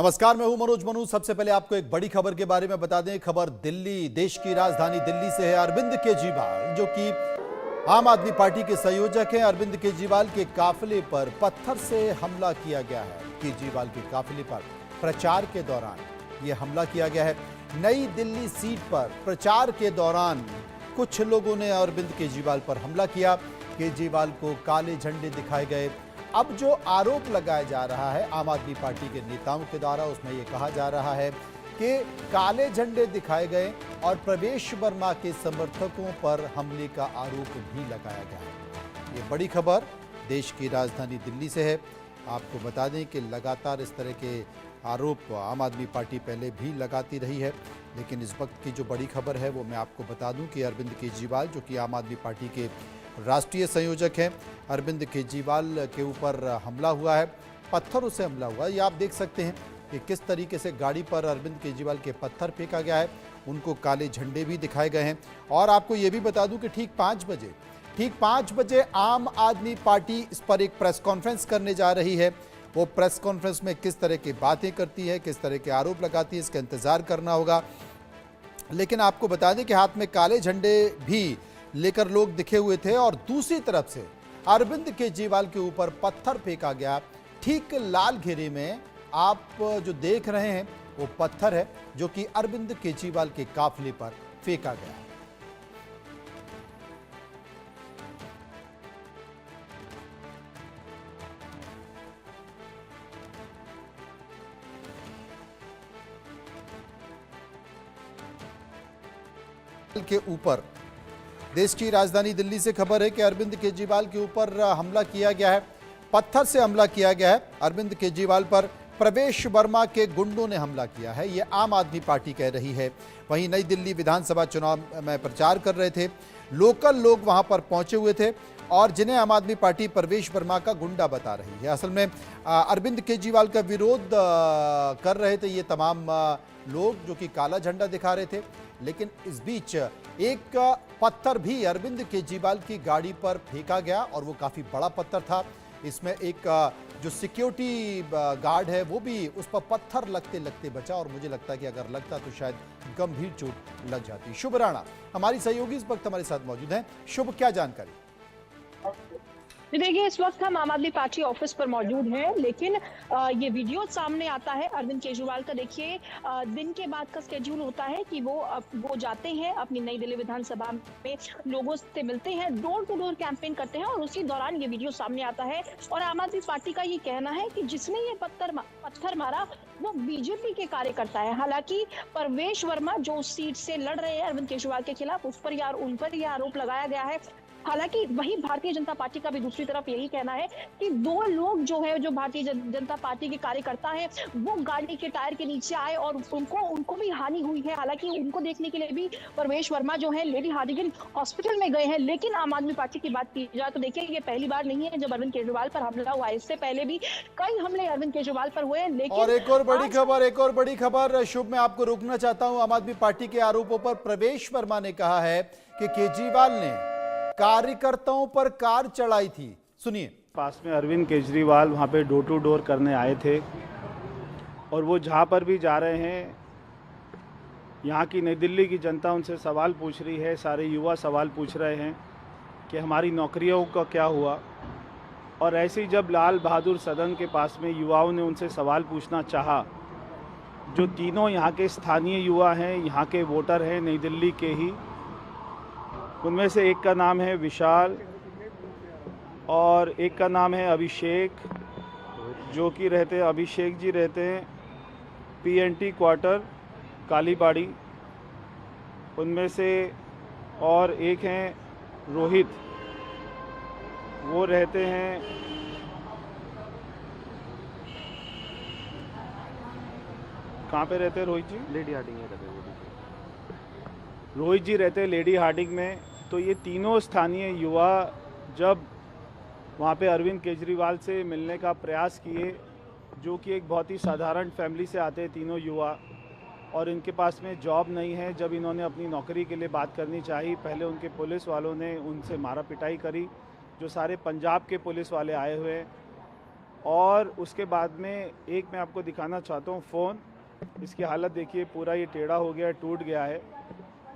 नमस्कार, मैं हूं मनोज मनु। सबसे पहले आपको एक बड़ी खबर के बारे में बता दें। खबर दिल्ली, देश की राजधानी दिल्ली से है। अरविंद केजरीवाल, जो कि आम आदमी पार्टी के संयोजक हैं, अरविंद केजरीवाल के काफिले पर पत्थर से हमला किया गया है। केजरीवाल के काफिले पर प्रचार के दौरान यह हमला किया गया है। नई दिल्ली सीट पर प्रचार के दौरान कुछ लोगों ने अरविंद केजरीवाल पर हमला किया। केजरीवाल को काले झंडे दिखाए गए। अब जो आरोप लगाया जा रहा है आम आदमी पार्टी के नेताओं के द्वारा, उसमें यह कहा जा रहा है कि काले झंडे दिखाए गए और प्रवेश वर्मा के समर्थकों पर हमले का आरोप भी लगाया गया है। ये बड़ी खबर देश की राजधानी दिल्ली से है। आपको बता दें कि लगातार इस तरह के आरोप आम आदमी पार्टी पहले भी लगाती रही है, लेकिन इस वक्त की जो बड़ी खबर है वो मैं आपको बता दूं कि अरविंद केजरीवाल, जो कि आम आदमी पार्टी के राष्ट्रीय संयोजक हैं, अरविंद केजरीवाल के ऊपर हमला हुआ है, पत्थरों से हमला हुआ है। ये आप देख सकते हैं कि किस तरीके से गाड़ी पर अरविंद केजरीवाल के पत्थर फेंका गया है। उनको काले झंडे भी दिखाए गए हैं। और आपको ये भी बता दूं कि ठीक 5 बजे आम आदमी पार्टी इस पर एक प्रेस कॉन्फ्रेंस करने जा रही है। वो प्रेस कॉन्फ्रेंस में किस तरह की बातें करती है, किस तरह के आरोप लगाती है, इसका इंतजार करना होगा। लेकिन आपको बता दें कि हाथ में काले झंडे भी लेकर लोग दिखे हुए थे और दूसरी तरफ से अरविंद केजरीवाल के ऊपर पत्थर फेंका गया। ठीक लाल घेरे में आप जो देख रहे हैं वो पत्थर है जो कि अरविंद केजरीवाल के काफिले पर फेंका गया है। के ऊपर देश की राजधानी दिल्ली से खबर है कि अरविंद केजरीवाल के ऊपर हमला किया गया है, पत्थर से हमला किया गया है। अरविंद केजरीवाल पर प्रवेश वर्मा के गुंडों ने हमला किया है, यह आम आदमी पार्टी कह रही है। वहीं नई दिल्ली विधानसभा चुनाव में प्रचार कर रहे थे, लोकल लोग वहां पर पहुंचे हुए थे और जिन्हें आम आदमी पार्टी प्रवेश वर्मा का गुंडा बता रही है। असल में अरविंद केजरीवाल का विरोध कर रहे थे ये तमाम लोग जो कि काला झंडा दिखा रहे थे। लेकिन इस बीच एक पत्थर भी अरविंद केजरीवाल की गाड़ी पर फेंका गया और वो काफी बड़ा पत्थर था। इसमें एक जो सिक्योरिटी गार्ड है वो भी उस पर पत्थर लगते लगते बचा और मुझे लगता है कि अगर लगता तो शायद गंभीर चोट लग जाती। शुभ राणा हमारी सहयोगी इस वक्त हमारे साथ मौजूद हैं। शुभ, क्या जानकारी? देखिए, इस वक्त हम आम आदमी पार्टी ऑफिस पर मौजूद हैं, लेकिन ये वीडियो सामने आता है अरविंद केजरीवाल का। देखिए, दिन के बाद का स्केड्यूल होता है कि वो जाते हैं अपनी नई दिल्ली विधानसभा में, लोगों से मिलते हैं, डोर टू डोर कैंपेन करते हैं और उसी दौरान ये वीडियो सामने आता है। और आम आदमी पार्टी का ये कहना है कि जिसने ये पत्थर मारा वो बीजेपी के कार्यकर्ता है। हालांकि प्रवेश वर्मा जो उस सीट से लड़ रहे हैं अरविंद केजरीवाल के खिलाफ, उन पर यह आरोप लगाया गया है। हालांकि वही भारतीय जनता पार्टी का भी दूसरी तरफ यही कहना है कि दो लोग जो है, जो भारतीय जनता पार्टी के कार्यकर्ता हैं, वो गाड़ी के टायर के नीचे आए और उनको भी हानि हुई है। हालांकि उनको देखने के लिए भी प्रवेश वर्मा जो है लेडी हार्डिंगटन हॉस्पिटल में गए हैं। लेकिन आम आदमी पार्टी की बात की जाए तो देखिए, ये पहली बार नहीं है जब अरविंद केजरीवाल पर हमला हुआ है। इससे पहले भी कई हमले अरविंद केजरीवाल पर हुए हैं। लेकिन और एक और बड़ी खबर शुभ, मैं आपको रोकना चाहता हूं। आम आदमी पार्टी के आरोपों पर प्रवेश वर्मा ने कहा है कि केजरीवाल ने कार्यकर्ताओं पर कार चढ़ाई थी। सुनिए। पास में अरविंद केजरीवाल वहाँ पे डोर टू डोर करने आए थे और वो जहाँ पर भी जा रहे हैं, यहाँ की नई दिल्ली की जनता उनसे सवाल पूछ रही है, सारे युवा सवाल पूछ रहे हैं कि हमारी नौकरियों का क्या हुआ। और ऐसे ही जब लाल बहादुर सदन के पास में युवाओं ने उनसे सवाल पूछना चाहा, जो तीनों यहाँ के स्थानीय युवा हैं, यहाँ के वोटर हैं, नई दिल्ली के ही, उनमें से एक का नाम है विशाल और एक का नाम है अभिषेक, जो कि अभिषेक जी रहते हैं PNT क्वार्टर कालीबाड़ी। उनमें से और एक हैं रोहित, वो रहते हैं कहाँ पे रहते हैं रोहित जी? लेडी हार्डिंग में रहते हैं। रोहित जी रहते हैं लेडी हार्डिंग में। तो ये तीनों स्थानीय युवा जब वहाँ पे अरविंद केजरीवाल से मिलने का प्रयास किए, जो कि एक बहुत ही साधारण फैमिली से आते हैं तीनों युवा, और इनके पास में जॉब नहीं है, जब इन्होंने अपनी नौकरी के लिए बात करनी चाहिए, पहले उनके पुलिस वालों ने उनसे मारा पिटाई करी, जो सारे पंजाब के पुलिस वाले आए हुए हैं। और उसके बाद में एक मैं आपको दिखाना चाहता हूँ फ़ोन। इसकी हालत देखिए, पूरा ये टेढ़ा हो गया है, टूट गया है।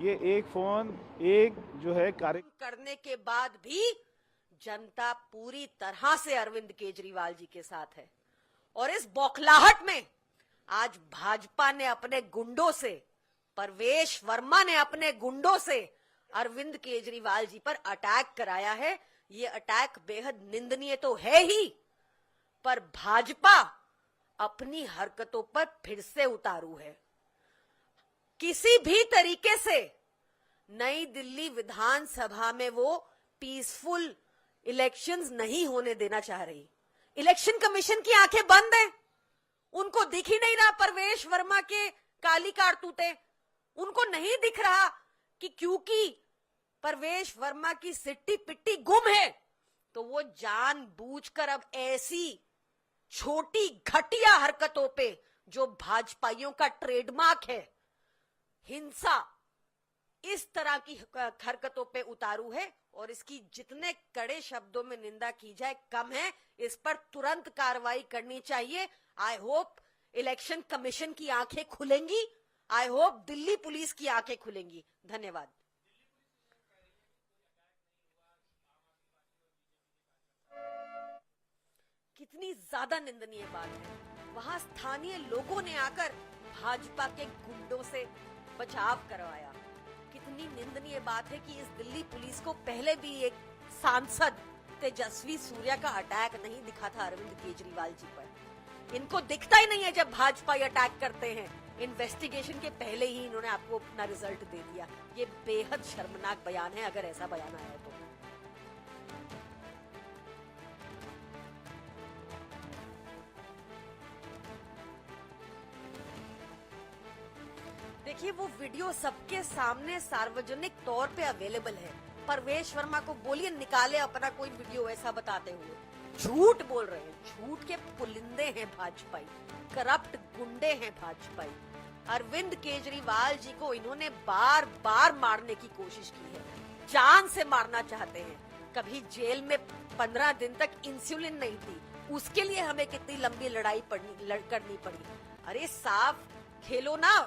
ये एक फ़ोन एक जो है करने के बाद भी जनता पूरी तरह से अरविंद केजरीवाल जी के साथ है। और इस बौखलाहट में आज भाजपा ने अपने गुंडों से, परवेश वर्मा ने अपने गुंडों से अरविंद केजरीवाल जी पर अटैक कराया है। ये अटैक बेहद निंदनीय तो है ही, पर भाजपा अपनी हरकतों पर फिर से उतारू है। किसी भी तरीके से नई दिल्ली विधानसभा में वो पीसफुल इलेक्शंस नहीं होने देना चाह रही। इलेक्शन कमीशन की आंखें बंद हैं, उनको दिख ही नहीं रहा परवेश वर्मा के काली कारतूते। उनको नहीं दिख रहा कि क्योंकि परवेश वर्मा की सिट्टी पिट्टी गुम है तो वो जानबूझकर अब ऐसी छोटी घटिया हरकतों पे, जो भाजपाइयों का ट्रेडमार्क है, हिंसा, इस तरह की हरकतों पे उतारू है। और इसकी जितने कड़े शब्दों में निंदा की जाए कम है। इस पर तुरंत कार्रवाई करनी चाहिए। आई होप इलेक्शन कमीशन की आंखें खुलेंगी। आई होप दिल्ली पुलिस की आंखें खुलेंगी। धन्यवाद। कितनी ज्यादा निंदनीय बात है। वहां स्थानीय लोगों ने आकर भाजपा के गुंडों से बचाव करवाया। कितनी निंदनीय बात है कि इस दिल्ली पुलिस को पहले भी एक सांसद तेजस्वी सूर्या का अटैक नहीं दिखा था अरविंद केजरीवाल जी पर। इनको दिखता ही नहीं है जब भाजपा अटैक करते हैं। इन्वेस्टिगेशन के पहले ही इन्होंने आपको अपना रिजल्ट दे दिया। ये बेहद शर्मनाक बयान है, अगर ऐसा बयान आया तो। देखिए, वो वीडियो सबके सामने सार्वजनिक तौर पे अवेलेबल है। परवेश वर्मा को बोलिए निकाले अपना कोई वीडियो ऐसा बताते हुए। झूठ बोल रहे हैं, झूठ के पुलिंदे हैं भाजपाई, करप्ट गुंडे हैं भाजपाई। अरविंद केजरीवाल जी को इन्होंने बार बार मारने की कोशिश की है, जान से मारना चाहते हैं। कभी जेल में 15 दिन तक इंसुलिन नहीं थी, उसके लिए हमें कितनी लंबी लड़ाई करनी पड़ी। अरे साफ खेलो ना,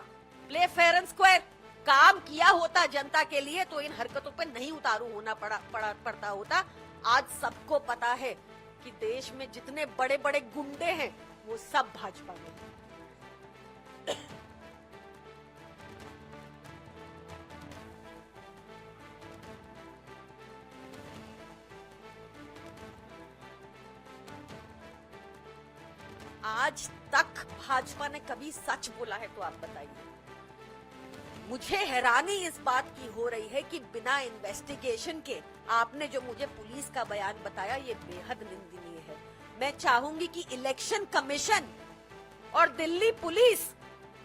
प्ले फेयर एंड स्क्वायर। काम किया होता जनता के लिए तो इन हरकतों पे नहीं उतारू होना पड़ता होता। आज सबको पता है कि देश में जितने बड़े बड़े गुंडे हैं वो सब भाजपा में हैं। आज तक भाजपा ने कभी सच बोला है तो आप बताइए। मुझे हैरानी इस बात की हो रही है कि बिना इन्वेस्टिगेशन के आपने जो मुझे पुलिस का बयान बताया, ये बेहद निंदनीय है। मैं चाहूंगी कि इलेक्शन कमीशन और दिल्ली पुलिस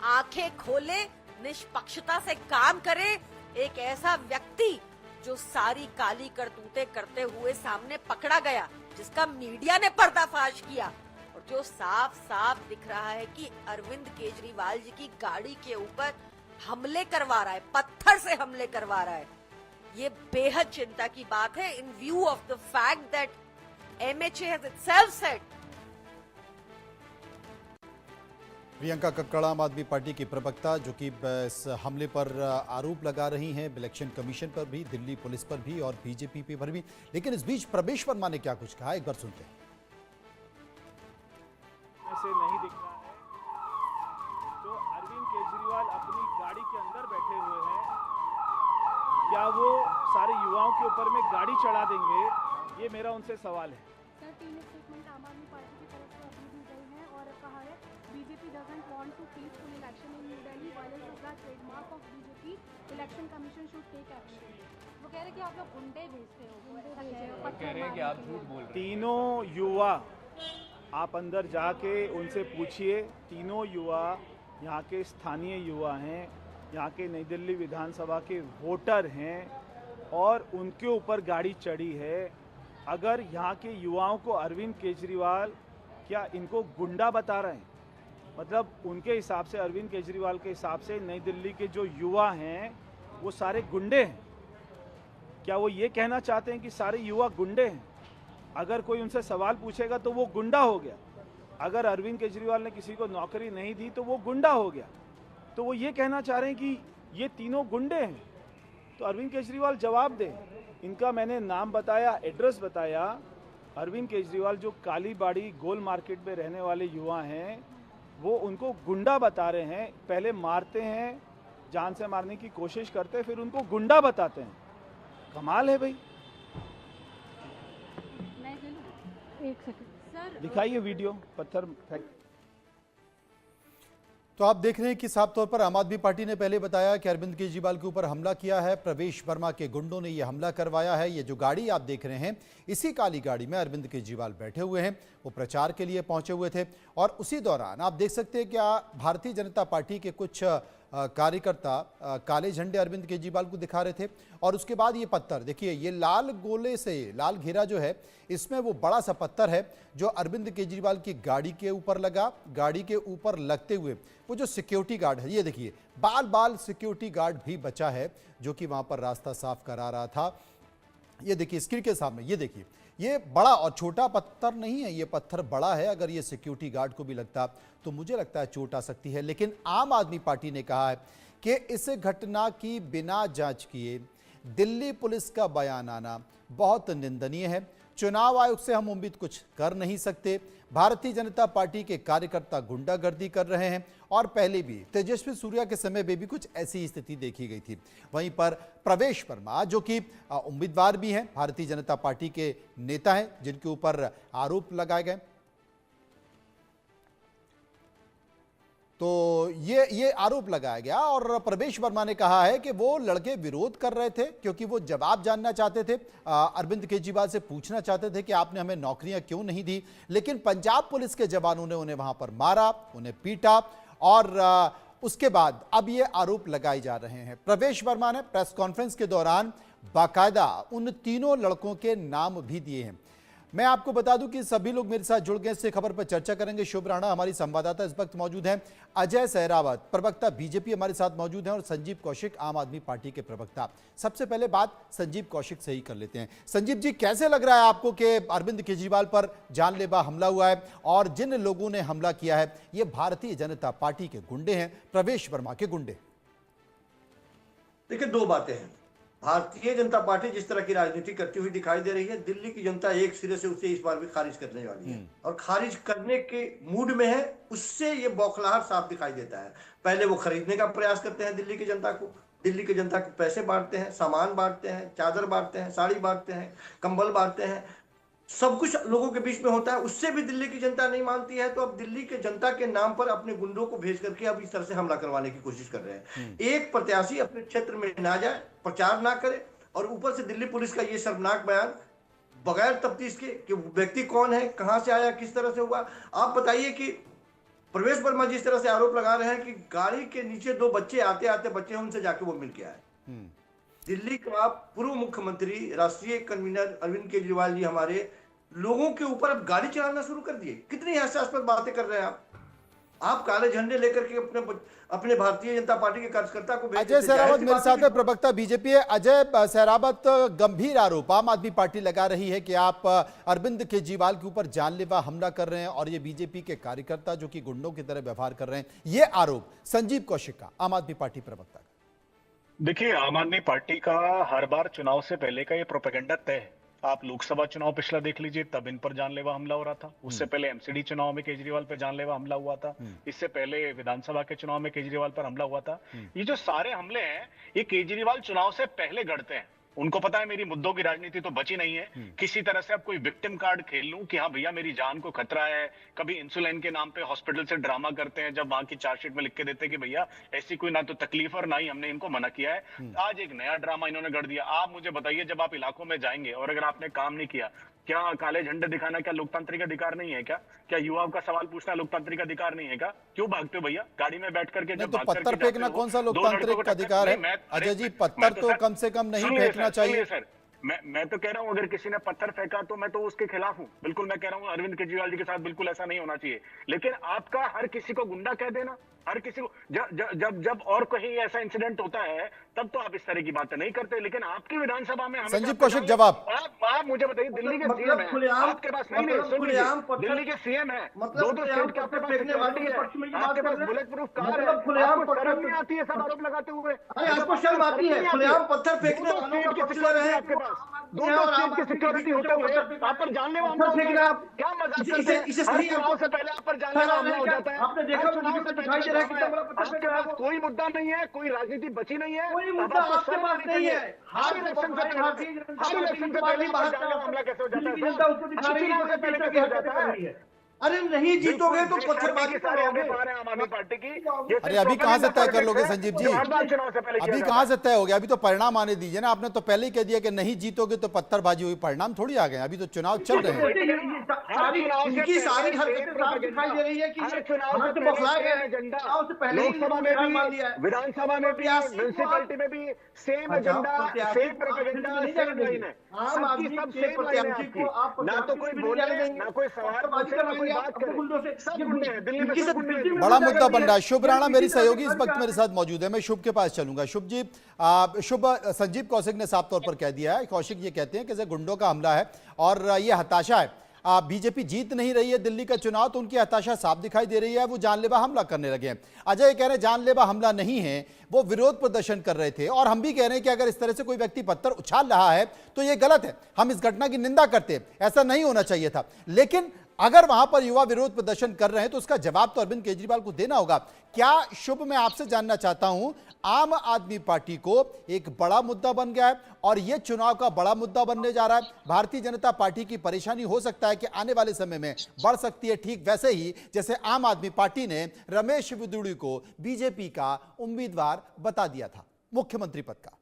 आंखें खोले, निष्पक्षता से काम करे। एक ऐसा व्यक्ति जो सारी काली करतूतें करते हुए सामने पकड़ा गया, जिसका मीडिया ने पर्दाफाश किया और जो साफ साफ दिख रहा है कि अरविंद केजरीवाल जी की गाड़ी के ऊपर हमले करवा रहा है, पत्थर से हमले करवा रहा है। ये बेहद चिंता की बात है इन view of the fact that MHA has itself said। Priyanka Kakkar आम आदमी पार्टी की प्रवक्ता, जो कि इस हमले पर आरोप लगा रही हैं इलेक्शन कमीशन पर भी, दिल्ली पुलिस पर भी और बीजेपी पर भी। लेकिन इस बीच परवेश वर्मा ने क्या कुछ कहा, एक बार सुनते हैं। ऐसे नहीं दिख रहा है तो अरविंद केजरीवाल अपनी गाड़ी के अंदर बैठे हुए हैं, क्या वो सारे युवाओं के ऊपर में गाड़ी चढ़ा देंगे, ये मेरा उनसे सवाल है। सर, 3 स्टेटमेंट आम आदमी पार्टी की तरफ से अभी दी गई हैं और कहा है BJP doesn't want to peaceful election in New Delhi, violence is the trademark of BJP, election commission should take action. वो कह रहे हैं कि आप लोग गुंडे भेजते हो, कह रहे हैं कि आप झूठ बोल रहे हो। तीनों युवा आप अंदर जाके उनसे पूछिए, तीनों युवा यहाँ के स्थानीय युवा हैं, यहाँ के नई दिल्ली विधानसभा के वोटर हैं और उनके ऊपर गाड़ी चढ़ी है। अगर यहाँ के युवाओं को अरविंद केजरीवाल क्या इनको गुंडा बता रहे हैं, मतलब उनके हिसाब से, अरविंद केजरीवाल के हिसाब से नई दिल्ली के जो युवा हैं वो सारे गुंडे हैं, क्या वो ये कहना चाहते हैं कि सारे युवा गुंडे हैं? अगर कोई उनसे सवाल पूछेगा तो वो गुंडा हो गया। अगर अरविंद केजरीवाल ने किसी को नौकरी नहीं दी तो वो गुंडा हो गया। तो वो ये कहना चाह रहे हैं कि ये तीनों गुंडे हैं। तो अरविंद केजरीवाल जवाब दें। इनका मैंने नाम बताया, एड्रेस बताया। अरविंद केजरीवाल जो कालीबाड़ी गोल मार्केट में रहने वाले युवा हैं, वो उनको गुंडा बता रहे हैं। पहले मारते हैं, जान से मारने की कोशिश करते हैं, फिर उनको गुंडा बताते हैं। कमाल है भाई। मैं ले लूं? एक सेकंड सर, दिखाइए वीडियो पत्थर फेंक। तो आप देख रहे हैं कि साफ तौर पर आम आदमी पार्टी ने पहले बताया कि अरविंद केजरीवाल के ऊपर हमला किया है, प्रवेश वर्मा के गुंडों ने यह हमला करवाया है। ये जो गाड़ी आप देख रहे हैं, इसी काली गाड़ी में अरविंद केजरीवाल बैठे हुए हैं। वो प्रचार के लिए पहुंचे हुए थे और उसी दौरान आप देख सकते हैं कि भारतीय जनता पार्टी के कुछ कार्यकर्ता काले झंडे अरविंद केजरीवाल को दिखा रहे थे। और उसके बाद ये पत्थर देखिए, ये लाल गोले से लाल घेरा जो है, इसमें वो बड़ा सा पत्थर है जो अरविंद केजरीवाल की गाड़ी के ऊपर लगा। गाड़ी के ऊपर लगते हुए वो जो सिक्योरिटी गार्ड है, ये देखिए बाल सिक्योरिटी गार्ड भी बचा है जो कि वहां पर रास्ता साफ करा रहा था। ये देखिए स्क्रीन के सामने, ये देखिए, ये बड़ा और छोटा पत्थर नहीं है, ये पत्थर बड़ा है। अगर ये सिक्योरिटी गार्ड को भी लगता तो मुझे लगता है चोट आ सकती है। लेकिन आम आदमी पार्टी ने कहा है कि इस घटना की बिना जांच किए दिल्ली पुलिस का बयान आना बहुत निंदनीय है। चुनाव आयोग से हम उम्मीद कुछ कर नहीं सकते। भारतीय जनता पार्टी के कार्यकर्ता गुंडागर्दी कर रहे हैं और पहले भी तेजस्वी सूर्या के समय में भी कुछ ऐसी स्थिति देखी गई थी। वहीं पर प्रवेश वर्मा जो कि उम्मीदवार भी हैं, भारतीय जनता पार्टी के नेता हैं, जिनके ऊपर आरोप लगाए गए, तो ये आरोप लगाया गया और प्रवेश वर्मा ने कहा है कि वो लड़के विरोध कर रहे थे क्योंकि वो जवाब जानना चाहते थे, अरविंद केजरीवाल से पूछना चाहते थे कि आपने हमें नौकरियां क्यों नहीं दी। लेकिन पंजाब पुलिस के जवानों ने उन्हें वहां पर मारा, उन्हें पीटा और उसके बाद अब ये आरोप लगाए जा रहे हैं। प्रवेश वर्मा ने प्रेस कॉन्फ्रेंस के दौरान बाकायदा उन तीनों लड़कों के नाम भी दिए हैं। मैं आपको बता दूं कि सभी लोग मेरे साथ जुड़ गए, इससे खबर पर चर्चा करेंगे। शुभ राणा हमारी संवाददाता इस वक्त मौजूद हैं, अजय सहरावत प्रवक्ता बीजेपी हमारे साथ मौजूद हैं और संजीव कौशिक आम आदमी पार्टी के प्रवक्ता। सबसे पहले बात संजीव कौशिक से ही कर लेते हैं। संजीव जी, कैसे लग रहा है आपको कि अरविंद केजरीवाल पर जानलेवा हमला हुआ है और जिन लोगों ने हमला किया है ये भारतीय जनता पार्टी के गुंडे हैं, प्रवेश वर्मा के गुंडे? देखिए, दो बातें हैं। भारतीय जनता पार्टी जिस तरह की राजनीति करती हुई दिखाई दे रही है, दिल्ली की जनता एक सिरे से उसे इस बार भी खारिज करने वाली है और खारिज करने के मूड में है। उससे ये बौखलाहट साफ दिखाई देता है। पहले वो खरीदने का प्रयास करते हैं दिल्ली की जनता को, दिल्ली की जनता को पैसे बांटते हैं, सामान बांटते हैं, चादर बांटते हैं, साड़ी बांटते हैं, कंबल बांटते हैं, सब कुछ लोगों के बीच में होता है। उससे भी दिल्ली की जनता नहीं मानती है, तो अब दिल्ली के जनता के नाम पर अपने गुंडों को भेज करके अब इस तरह से हमला करवाने की कोशिश कर रहे हैं। एक प्रत्याशी अपने क्षेत्र में ना जाए, प्रचार ना करे और ऊपर से दिल्ली पुलिस का ये शर्मनाक बयान बगैर तफ्तीश के कि व्यक्ति कौन है, कहां से आया, किस तरह से हुआ। आप बताइए कि प्रवेश वर्मा जिस तरह से आरोप लगा रहे हैं कि गाड़ी के नीचे दो बच्चे आते आते बच्चे उनसे जाके वो मिल के आए। दिल्ली का पूर्व मुख्यमंत्री, राष्ट्रीय कन्वीनर अरविंद केजरीवाल जी हमारे लोगों के ऊपर अब गाड़ी चलाना शुरू कर दिए। कितनी हास्यास्पद बातें कर रहे हैं आप काले झंडे लेकर के अपने भारतीय जनता पार्टी के कार्यकर्ता को। अजय सहरावत मेरे साथ है, प्रवक्ता बीजेपी है। अजय सहरावत, गंभीर आरोप आम आदमी पार्टी लगा रही है कि आप अरविंद केजरीवाल के ऊपर जानलेवा हमला कर रहे हैं और ये बीजेपी के कार्यकर्ता जो कि गुंडों की तरह व्यवहार कर रहे हैं। ये आरोप संजीव कौशिक का, आम आदमी पार्टी प्रवक्ता का। देखिए, आम आदमी पार्टी का हर बार चुनाव से पहले का ये प्रोपेगेंडा तय है। आप लोकसभा चुनाव पिछला देख लीजिए, तब इन पर जानलेवा हमला हो रहा था। उससे पहले एमसीडी चुनाव में केजरीवाल पर जानलेवा हमला हुआ था। इससे पहले विधानसभा के चुनाव में केजरीवाल पर हमला हुआ था। ये जो सारे हमले हैं, ये केजरीवाल चुनाव से पहले गढ़ते हैं। उनको पता है मेरी मुद्दों की राजनीति तो बची नहीं है। किसी तरह से अब कोई विक्टिम कार्ड खेल लूं कि हाँ भैया मेरी जान को खतरा है। कभी इंसुलिन के नाम पे हॉस्पिटल से ड्रामा करते हैं, जब वहां की चार्जशीट में लिख के देते कि भैया ऐसी कोई ना तो तकलीफ और ना ही हमने इनको मना किया है। आज एक नया ड्रामा इन्होंने गढ़ दिया। आप मुझे बताइए, जब आप इलाकों में जाएंगे और अगर आपने काम नहीं किया, क्या काले झंडे दिखाना क्या लोकतांत्रिक अधिकार नहीं है क्या? क्या युवाओं का सवाल पूछना लोकतांत्रिक अधिकार नहीं है क्या? क्यों भागते हो भैया गाड़ी में बैठ करके? जब तो पत्थर फेंकना कौन सा लोकतांत्रिक अधिकार है? अजय जी, पत्थर तो कम से कम नहीं फेंकना चाहिए। सर, मैं तो कह रहा हूं, अगर किसी ने पत्थर फेंका तो मैं तो उसके खिलाफ हूं। बिल्कुल मैं कह रहा हूं अरविंद केजरीवाल जी के साथ बिल्कुल ऐसा नहीं होना चाहिए। लेकिन आपका हर किसी को गुंडा कह देना, हर किसी को जब और कहीं ऐसा इंसिडेंट होता है तब तो आप इस तरह की बातें नहीं करते, लेकिन आपकी विधानसभा में हमेशा संजीव कौशिक जवाब। आप मुझे बताइए, दिल्ली के सीएम है आपके पास, नहीं सुन लीजिए, दिल्ली के सीएम है, दो स्टेट के आपके पास सिक्योरिटी है, आपके पास बुलेट प्रूफ कार है, आपको शर्म नहीं आती है सब आरोप लगाते हुए? आपको शर्म आती है? खुलेआम पत्थर फेंकने वालों का पक्षधर है आपके पास, दो स्टेट की सिक्योरिटी होते हुए आप पर जानलेवा हमला हो जाता है। क्या मजाक करते हैं? हर चुनाव से पहले आप पर जानलेवा हमला हो जाता है। आपने देखा चुनाव से दिखाई दे रहा है कितना बड़ा पत्थर फेंक रहा है। कोई मुद्दा नहीं है, कोई राजनीति बची नहीं है, कोई मुद्दा आपके पास नहीं है। हर इलेक्शन से पहले हमला कैसे हो जाता है? चुनाव से पहले कैसे हो जाता है? अरे नहीं जीतोगे तो पत्थरबाजी करोगे आम आदमी पार्टी की। अरे अभी कहां से तय कर लोगे संजीव जी? अभी कहां से तय हो गया? अभी तो परिणाम आने दीजिए ना। आपने तो पहले ही कह दिया कि नहीं जीतोगे तो पत्थरबाजी हुई। परिणाम थोड़ी आ गए, अभी तो चुनाव चल रहे हैं। इनकी सारी हरकतें साफ दिखाई दे रही है कि चुनाव से बौखलाए गए एजेंडा से पहले लोकसभा में भी, विधानसभा में भी, म्युनिसिपैलिटी में भी same agenda, same propaganda, same line है। आम आदमी के प्रत्याशी को आप ना तो कोई बोले, ना कोई सवाल पूछे, ना कोई बात करे। बड़ा मुद्दा बन रहा है। शुभ राणा मेरी सहयोगी इस वक्त मेरे साथ मौजूद है। मैं शुभ के पास चलूंगा। शुभ जी, शुभ, संजीव कौशिक ने साफ तौर पर कह दिया है। कौशिक ये कहते हैं कि जैसे गुंडों का हमला है और ये हताशा है। बीजेपी जीत नहीं रही है दिल्ली का चुनाव, तो उनकी हताशा साफ दिखाई दे रही है। वो जानलेवा हमला करने लगे हैं। अजय कह रहे हैं जानलेवा हमला नहीं है, वो विरोध प्रदर्शन कर रहे थे। और हम भी कह रहे हैं कि अगर इस तरह से कोई व्यक्ति पत्थर उछाल रहा है तो ये गलत है। हम इस घटना की निंदा करते हैं, ऐसा नहीं होना चाहिए था। लेकिन अगर वहां पर युवा विरोध प्रदर्शन कर रहे हैं तो उसका जवाब तो अरविंद केजरीवाल को देना होगा। क्या शुभ, मैं आपसे जानना चाहता हूं, आम आदमी पार्टी को एक बड़ा मुद्दा बन गया है और यह चुनाव का बड़ा मुद्दा बनने जा रहा है। भारतीय जनता पार्टी की परेशानी हो सकता है कि आने वाले समय में बढ़ सकती है, ठीक वैसे ही जैसे आम आदमी पार्टी ने रमेश बिदुड़ी को बीजेपी का उम्मीदवार बता दिया था मुख्यमंत्री पद का।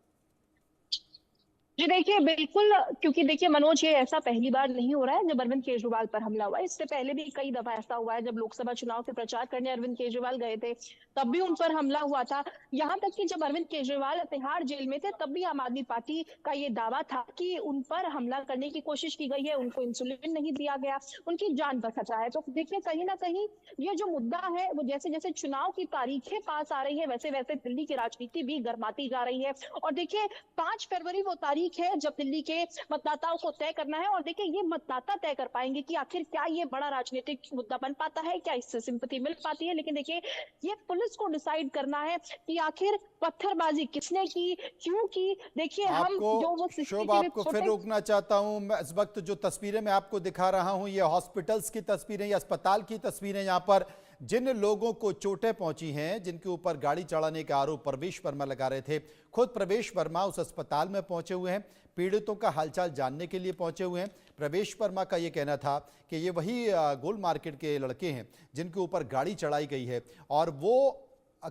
जी देखिए, बिल्कुल, क्योंकि देखिए मनोज, ये ऐसा पहली बार नहीं हो रहा है जब अरविंद केजरीवाल पर हमला हुआ है। इससे पहले भी कई दफा ऐसा हुआ है। जब लोकसभा चुनाव के प्रचार करने अरविंद केजरीवाल गए थे तब भी उन पर हमला हुआ था। यहाँ तक कि जब अरविंद केजरीवाल तिहाड़ जेल में थे तब भी आम आदमी पार्टी का ये दावा था कि उन पर हमला करने की कोशिश की गई है, उनको इंसुलिन नहीं दिया गया, उनकी जान पर खतरा है। तो देखिए, कहीं ना कहीं ये जो मुद्दा है वो जैसे जैसे चुनाव की तारीखें पास आ रही है वैसे वैसे दिल्ली की राजनीति भी गर्माती जा रही है। और देखिए 5 फरवरी वो तारीख है जब दिल्ली के मतदाताओं को तय करना है। और देखिए ये मतदाता तय कर पाएंगे कि आखिर क्या ये बड़ा राजनीतिक मुद्दा बन पाता है, क्या इससे सिंपैथी मिल पाती है। लेकिन देखिए ये पुलिस को डिसाइड करना है कि आखिर पत्थरबाजी किसने की, क्यों की। देखिए हम जो वो शोभ, आपको फिर रोकना चाहता हूं। मैं इस वक्त जो तस्वीरें मैं आपको दिखा रहा हूं ये हॉस्पिटल्स की तस्वीरें, ये अस्पताल की तस्वीरें। यहां पर जिन लोगों को चोटें पहुंची हैं, जिनके ऊपर गाड़ी चढ़ाने का आरोप प्रवेश वर्मा लगा रहे थे, खुद प्रवेश वर्मा उस अस्पताल में पहुंचे हुए हैं, पीड़ितों का हालचाल जानने के लिए पहुंचे हुए हैं। प्रवेश वर्मा का ये कहना था कि ये वही गोल मार्केट के लड़के हैं जिनके ऊपर गाड़ी चढ़ाई गई है और वो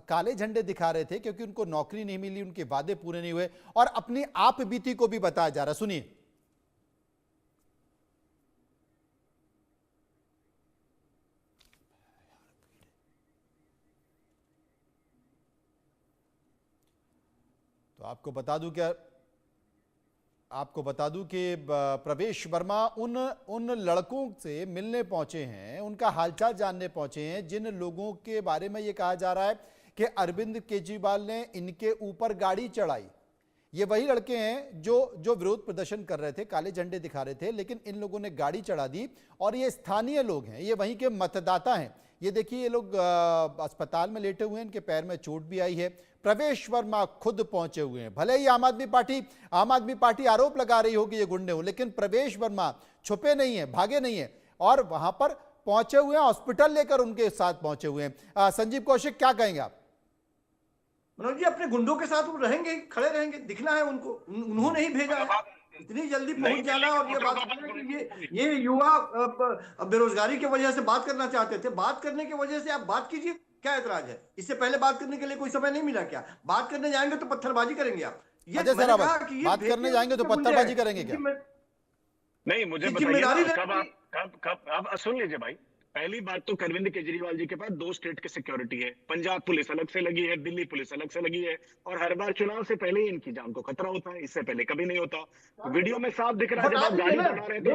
काले झंडे दिखा रहे थे क्योंकि उनको नौकरी नहीं मिली, उनके वादे पूरे नहीं हुए और अपनी आप बीती को भी बताया जा रहा है। सुनिए। तो आपको बता दूं कि प्रवेश वर्मा उन लड़कों से मिलने पहुंचे हैं, उनका हालचाल जानने पहुंचे हैं जिन लोगों के बारे में यह कहा जा रहा है कि अरविंद केजरीवाल ने इनके ऊपर गाड़ी चढ़ाई। ये वही लड़के हैं जो विरोध प्रदर्शन कर रहे थे, काले झंडे दिखा रहे थे, लेकिन इन लोगों ने गाड़ी चढ़ा दी और ये स्थानीय लोग हैं, ये वहीं के मतदाता हैं। ये देखिए, ये लोग अस्पताल में लेटे हुए हैं, इनके पैर में चोट भी आई है। प्रवेश वर्मा खुद पहुंचे हुए हैं। भले ही आम आदमी पार्टी आरोप लगा रही होगी ये गुंडे हो, लेकिन प्रवेश वर्मा छुपे नहीं है, भागे नहीं है और वहां पर पहुंचे हुए हैं, हॉस्पिटल लेकर उनके साथ पहुंचे हुए हैं। संजीव कौशिक, क्या कहेंगे आप? मनोज जी, अपने गुंडों के साथ वो रहेंगे, खड़े रहेंगे, दिखना है उनको। उन्होंने ही भेजा है, इतनी जल्दी पहुंच जाना। और ये बात कि ये युवा बेरोजगारी की वजह से बात करना चाहते थे, बात करने की वजह से आप बात कीजिए, क्या ऐतराज है? इससे पहले बात करने के लिए कोई समय नहीं मिला क्या? बात करने जाएंगे तो पत्थरबाजी करेंगे आप? ये बात करने जाएंगे तो पत्थरबाजी करेंगे क्या? नहीं, मुझे बताइए कब आप सुन लीजिए भाई। पहली बात तो अरविंद केजरीवाल जी के पास 2 स्टेट की सिक्योरिटी है। पंजाब पुलिस अलग से लगी है, दिल्ली पुलिस अलग से लगी है और हर बार चुनाव से पहले ही इनकी जान को खतरा होता है, इससे पहले कभी नहीं होता। वीडियो में साफ दिख रहा है जब आप गाड़ी चला रहे थे